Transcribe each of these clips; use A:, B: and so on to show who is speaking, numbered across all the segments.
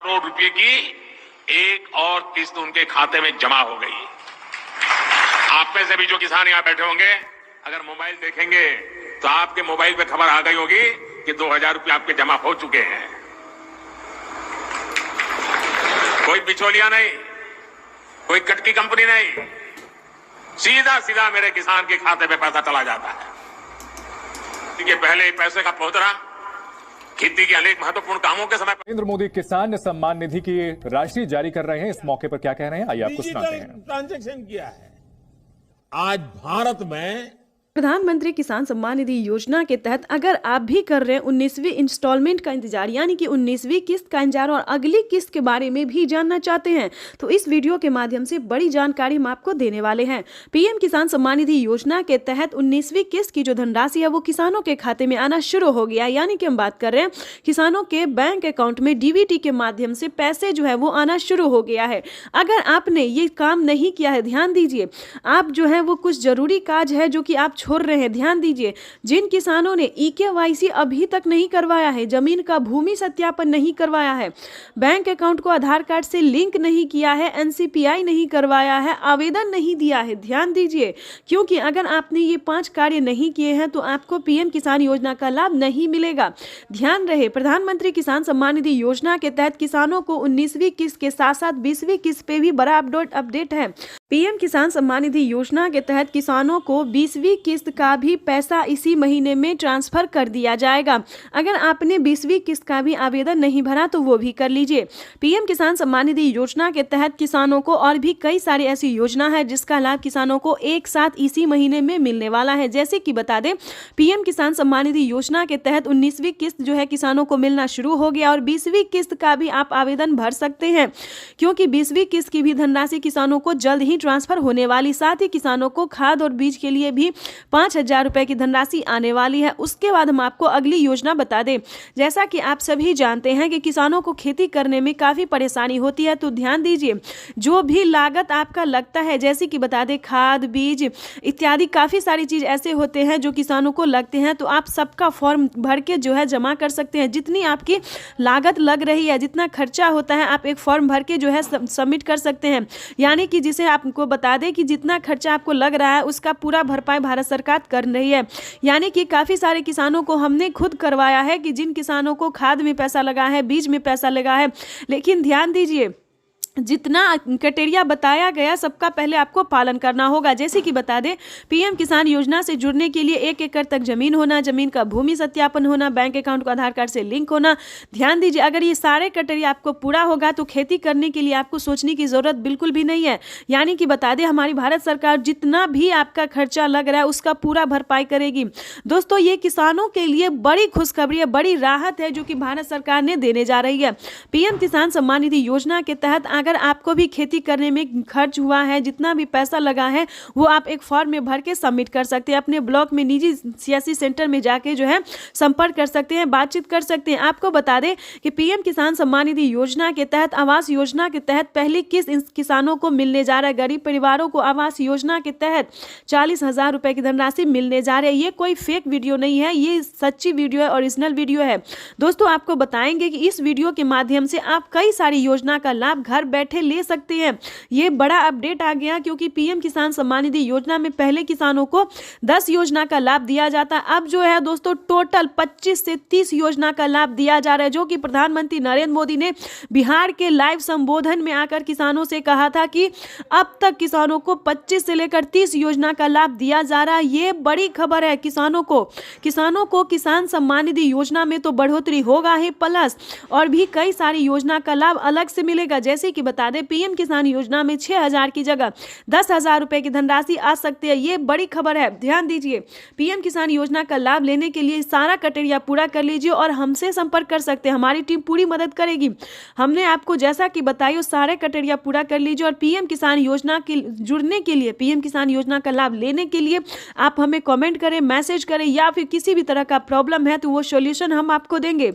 A: करोड़ रुपए की एक और किस्त उनके खाते में जमा हो गई। आप में से भी जो किसान यहां बैठे होंगे, अगर मोबाइल देखेंगे तो आपके मोबाइल पे खबर आ गई होगी कि 2000 रुपए आपके जमा हो चुके हैं। कोई बिचौलिया नहीं, कोई कटकी कंपनी नहीं, सीधा सीधा मेरे किसान के खाते में पैसा चला जाता है। देखिए, पहले पैसे का पहुंचना खेती के अनेक महत्वपूर्ण कामों के समय।
B: नरेंद्र मोदी किसान सम्मान निधि की राशि जारी कर रहे हैं। इस मौके पर क्या कह रहे हैं, आइए आपको सुनाते हैं।
C: ट्रांजैक्शन किया है। आज भारत में
D: प्रधानमंत्री किसान सम्मान निधि योजना के तहत अगर आप भी कर रहे हैं 19वीं इंस्टॉलमेंट का इंतजार, यानी कि 19वीं किस्त का इंतजार और अगली किस्त के बारे में भी जानना चाहते हैं, तो इस वीडियो के माध्यम से बड़ी जानकारी हम आपको देने वाले हैं। पीएम किसान सम्मान निधि योजना के तहत 19वीं किस्त की जो धनराशि है वो किसानों के खाते में आना शुरू हो गया, यानी कि हम बात कर रहे हैं किसानों के बैंक अकाउंट में डीबीटी के माध्यम से पैसे जो है वो आना शुरू हो गया है। अगर आपने ये काम नहीं किया है, ध्यान दीजिए, आप जो है वो कुछ जरूरी काज है जो कि आप छोड़ रहे हैं, ध्यान दीजिए। जिन किसानों ने ईकेवाईसी अभी तक नहीं करवाया है, जमीन का भूमि सत्यापन नहीं करवाया है, बैंक अकाउंट को आधार कार्ड से लिंक नहीं किया है, एनसीपीआई नहीं करवाया है, आवेदन नहीं दिया है, ध्यान दीजिए, क्योंकि अगर आपने ये 5 कार्य नहीं किए हैं तो आपको पीएम किसान योजना का लाभ नहीं मिलेगा। ध्यान रहे, प्रधानमंत्री किसान सम्मान निधि योजना के तहत किसानों को 19वीं किस्त के साथ साथ 20वीं किस्त पे भी बड़ा अपडेट है। पीएम किसान सम्मान निधि योजना के तहत किसानों को 20वीं किस्त का भी पैसा इसी महीने में ट्रांसफर कर दिया जाएगा। अगर आपने 20वीं किस्त का भी आवेदन नहीं भरा तो वो भी कर लीजिए। पीएम किसान सम्मान निधि योजना के तहत किसानों को और भी कई सारी ऐसी योजना है जिसका लाभ किसानों को एक साथ इसी महीने में मिलने वाला है। जैसे कि बता दें, पीएम किसान सम्मान निधि योजना के तहत 19वीं किस्त जो है किसानों को मिलना शुरू हो गया और 20वीं किस्त का भी आप आवेदन भर सकते हैं, क्योंकि 20वीं किस्त की भी धनराशि किसानों को जल्द ही ट्रांसफर होने वाली। साथ ही किसानों को खाद और बीज के लिए भी 5000 रुपए की धनराशि आने वाली है। उसके बाद हम आपको अगली योजना बता दें। जैसा कि आप सभी जानते हैं कि किसानों को खेती करने में काफी परेशानी होती है, तो ध्यान दीजिए, जो भी लागत आपका लगता है, जैसे कि बता दें खाद बीज इत्यादि काफी सारी चीज ऐसे होते हैं जो किसानों को लगते हैं, तो आप सबका फॉर्म भर के जो है जमा कर सकते हैं। जितनी आपकी लागत लग रही है, जितना खर्चा होता है, आप एक फॉर्म भर के जो है सबमिट कर सकते हैं। यानी कि जिसे आपको बता दें कि जितना खर्चा आपको लग रहा है उसका पूरा भरपाई भारत सरकार कर रही है। यानी कि काफी सारे किसानों को हमने खुद करवाया है कि जिन किसानों को खाद में पैसा लगा है, बीज में पैसा लगा है, लेकिन ध्यान दीजिए, जितना क्राइटेरिया बताया गया सबका पहले आपको पालन करना होगा। जैसे कि बता दें, पीएम किसान योजना से जुड़ने के लिए 1 एकड़ तक जमीन होना, जमीन का भूमि सत्यापन होना, बैंक अकाउंट को आधार कार्ड से लिंक होना। ध्यान दीजिए, अगर ये सारे क्राइटेरिया आपको पूरा होगा तो खेती करने के लिए आपको सोचने की जरूरत बिल्कुल भी नहीं है। यानी कि बता दें, हमारी भारत सरकार जितना भी आपका खर्चा लग रहा है उसका पूरा भरपाई करेगी। दोस्तों, ये किसानों के लिए बड़ी खुशखबरी है, बड़ी राहत है जो कि भारत सरकार ने देने जा रही है। पीएम किसान सम्मान निधि योजना के तहत अगर आपको भी खेती करने में खर्च हुआ है, जितना भी पैसा लगा है, वो आप एक फॉर्म में भर के सबमिट कर सकते हैं। अपने ब्लॉक में निजी सीएससी सेंटर में जाके जो है संपर्क कर सकते हैं, बातचीत कर सकते हैं। आपको बता दें कि पीएम किसान सम्मान निधि योजना के तहत आवास योजना के तहत पहली किस्त किसानों को मिलने जा रहा है। गरीब परिवारों को आवास योजना के तहत 40,000 रुपए की धनराशि मिलने जा रही है। ये कोई फेक वीडियो नहीं है, ये सच्ची वीडियो है, ओरिजिनल वीडियो है। दोस्तों, आपको बताएंगे कि इस वीडियो के माध्यम से आप कई सारी योजना का लाभ घर बैठे ले सकते हैं। ये बड़ा अपडेट आ गया, क्योंकि पीएम किसान सम्मान निधि योजना में पहले किसानों को 10 योजना का लाभ दिया जाता, अब जो है दोस्तों टोटल 25 से 30 योजना का लाभ दिया जा रहा है, जो कि प्रधानमंत्री नरेंद्र मोदी ने बिहार के लाइव संबोधन में आकर किसानों से कहा था कि अब तक किसानों को 25 से लेकर 30 योजना का लाभ दिया जा रहा है। ये बड़ी खबर है किसानों को किसान सम्मान निधि योजना में तो बढ़ोतरी होगा ही, प्लस और भी कई सारी योजना का लाभ अलग से मिलेगा। जैसे कि बता दें, पीएम किसान योजना में 6,000 की जगह 10,000 रुपए की धनराशि आ सकती है। ये बड़ी खबर है, ध्यान दीजिए। पीएम किसान योजना का लाभ लेने के लिए सारा क्राइटेरिया पूरा कर लीजिए और हमसे संपर्क कर सकते हैं, हमारी टीम पूरी मदद करेगी। हमने आपको जैसा कि बताया सारे क्राइटेरिया पूरा कर लीजिए और पीएम किसान योजना के जुड़ने के लिए, पीएम किसान योजना का लाभ लेने के लिए आप हमें कमेंट करें, मैसेज करें, या फिर किसी भी तरह का प्रॉब्लम है तो वो सॉल्यूशन हम आपको देंगे।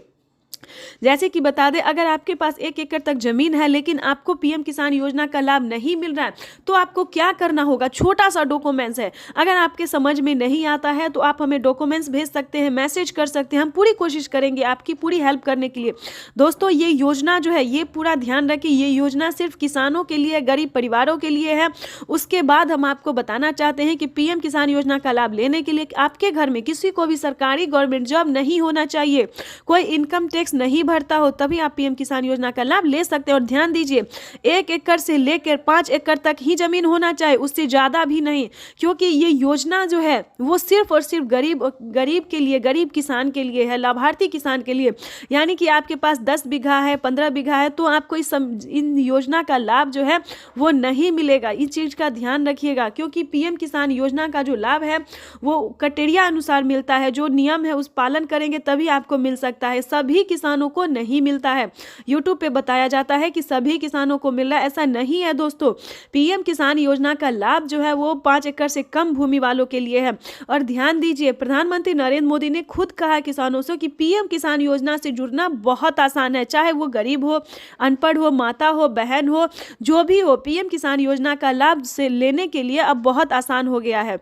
D: जैसे कि बता दें, अगर आपके पास 1 एकड़ तक जमीन है लेकिन आपको पीएम किसान योजना का लाभ नहीं मिल रहा है, तो आपको क्या करना होगा। छोटा सा डॉक्यूमेंट्स है, अगर आपके समझ में नहीं आता है तो आप हमें डॉक्यूमेंट्स भेज सकते हैं, मैसेज कर सकते हैं, हम पूरी कोशिश करेंगे आपकी पूरी हेल्प करने के लिए। दोस्तों, ये योजना जो है, ये पूरा ध्यान रखिए, ये योजना सिर्फ किसानों के लिए, गरीब परिवारों के लिए है। उसके बाद हम आपको बताना चाहते हैं कि पीएम किसान योजना का लाभ लेने के लिए आपके घर में किसी को भी सरकारी गवर्नमेंट जॉब नहीं होना चाहिए, कोई इनकम टैक्स नहीं भरता हो, तभी आप पीएम किसान योजना का लाभ ले सकते हैं। और ध्यान दीजिए, 1 एकड़ से लेकर 5 एकड़ तक ही जमीन होना चाहिए, उससे ज्यादा भी नहीं, क्योंकि ये योजना जो है वो सिर्फ और सिर्फ गरीब के लिए, गरीब किसान के लिए है, लाभार्थी किसान के लिए। यानी कि आपके पास 10 बीघा है, 15 बीघा है, तो आपको इन योजना का लाभ जो है वो नहीं मिलेगा। इस चीज का ध्यान रखिएगा, क्योंकि पीएम किसान योजना का जो लाभ है वो क्राइटेरिया अनुसार मिलता है, जो नियम है उस पालन करेंगे तभी आपको मिल सकता है, सभी किसानों को नहीं मिलता है। यूट्यूब पे बताया जाता है कि सभी किसानों को मिल रहा है, ऐसा नहीं है दोस्तों। पीएम किसान योजना का लाभ जो है वो 5 एकड़ से कम भूमि वालों के लिए है। और ध्यान दीजिए, प्रधानमंत्री नरेंद्र मोदी ने खुद कहा किसानों से कि पीएम किसान योजना से जुड़ना बहुत आसान है, चाहे वो गरीब हो, अनपढ़ हो, माता हो, बहन हो, जो भी हो, पीएम किसान योजना का लाभ से लेने के लिए अब बहुत आसान हो गया है।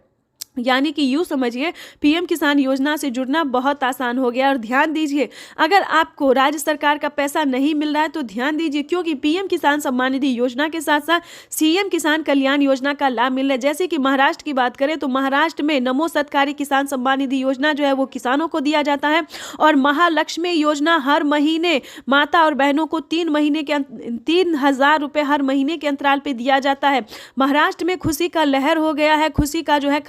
D: यानी कि यूँ समझिए, पीएम किसान योजना से जुड़ना बहुत आसान हो गया। और ध्यान दीजिए, अगर आपको राज्य सरकार का पैसा नहीं मिल रहा है तो ध्यान दीजिए, क्योंकि पीएम किसान सम्मान निधि योजना के साथ साथ सीएम किसान कल्याण योजना का लाभ मिल रहा है। जैसे कि महाराष्ट्र की बात करें तो महाराष्ट्र में नमो सत्कारी किसान सम्मान निधि योजना जो है वो किसानों को दिया जाता है। और महालक्ष्मी योजना हर महीने माता और बहनों को 3,000 रुपये हर महीने के अंतराल पर दिया जाता है। महाराष्ट्र में खुशी का लहर हो गया है, खुशी का जो है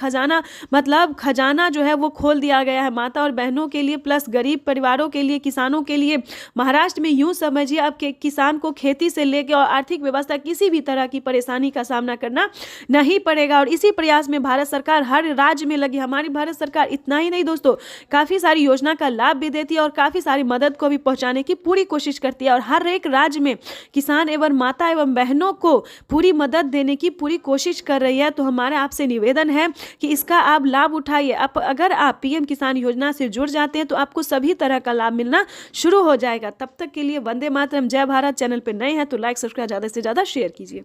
D: खजाना जो है वो खोल दिया गया है माता और बहनों के लिए, प्लस गरीब परिवारों के लिए, किसानों के लिए। महाराष्ट्र में यूं समझिए, अब के किसान को खेती से लेकर और आर्थिक व्यवस्था किसी भी तरह की परेशानी का सामना करना नहीं पड़ेगा। और इसी प्रयास में भारत सरकार हर राज्य में लगी। हमारी भारत सरकार इतना ही नहीं दोस्तों, काफी सारी योजना का लाभ भी देती है और काफी सारी मदद को भी पहुंचाने की पूरी कोशिश करती है। और हर एक राज्य में किसान एवं माता एवं बहनों को पूरी मदद देने की पूरी कोशिश कर रही है। तो हमारा आपसे निवेदन है कि इसका आप लाभ उठाइए। अगर आप पीएम किसान योजना से जुड़ जाते हैं तो आपको सभी तरह का लाभ मिलना शुरू हो जाएगा। तब तक के लिए वंदे मातरम, जय भारत। चैनल पर नए हैं तो लाइक, सब्सक्राइब, ज़्यादा से ज़्यादा शेयर कीजिए।